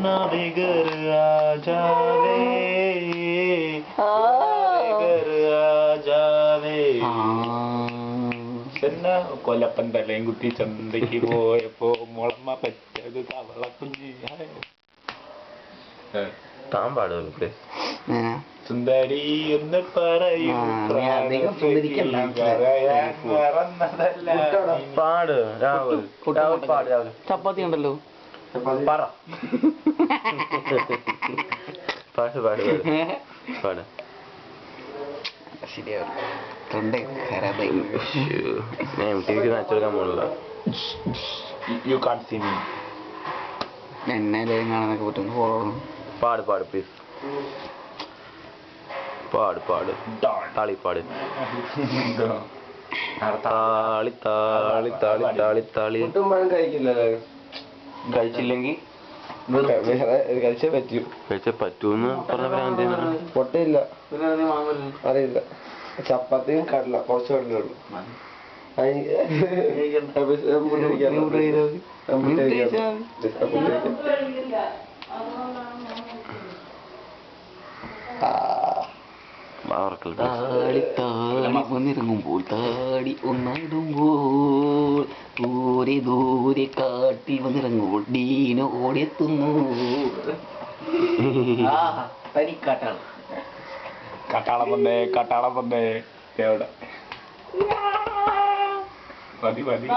नादिगर आ जावे नादिगर आ जावे ചെന്ന കൊലപ്പൻ തലയും കുത്തി ചന്തയ്ക്ക് പോയപ്പോ മുളമ്മ പറ്റത് തവളക്കുഞ്ഞി താൻ പാടുമല്ലോ സുന്ദരി എന്ന് പറയൂ പാട് രാഹുൽ പാട് രാഹുൽ ചപ്പാത്തി ഉണ്ടല്ലോ പറ പാട്ട് പാട് പാട് ശരിയാവും തൊണ്ട ഖരാബായി ഞാൻ ടിവിക്ക് നനച്ചെടുക്കാൻ പോണില്ല യു കാൺ സീ മീ എന്നെ കാണാനൊക്കെ പറ്റും പാട് പാട് പ്ലീസ് പാട് പാട് താളി പാട് താളി താളി താളി താളി താളി കഴിച്ചില്ലെങ്കിൽ കഴിച്ചാൽ പറ്റൂന്ന് പറഞ്ഞ പൊട്ടയില്ല അറിയില്ല ചപ്പാത്തിയും കടല കുറച്ച് കടലേ ഉള്ളൂ വന്നിറങ്ങുമ്പോൾ താടി ഒന്നിടുമ്പോൾ ദൂരെ ദൂരെ കാട്ടി വന്നിറങ്ങുമ്പോൾ ഡീനോ ഓടിയെത്തുന്നു കട്ടാളം വന്നേ എവിടെ മതി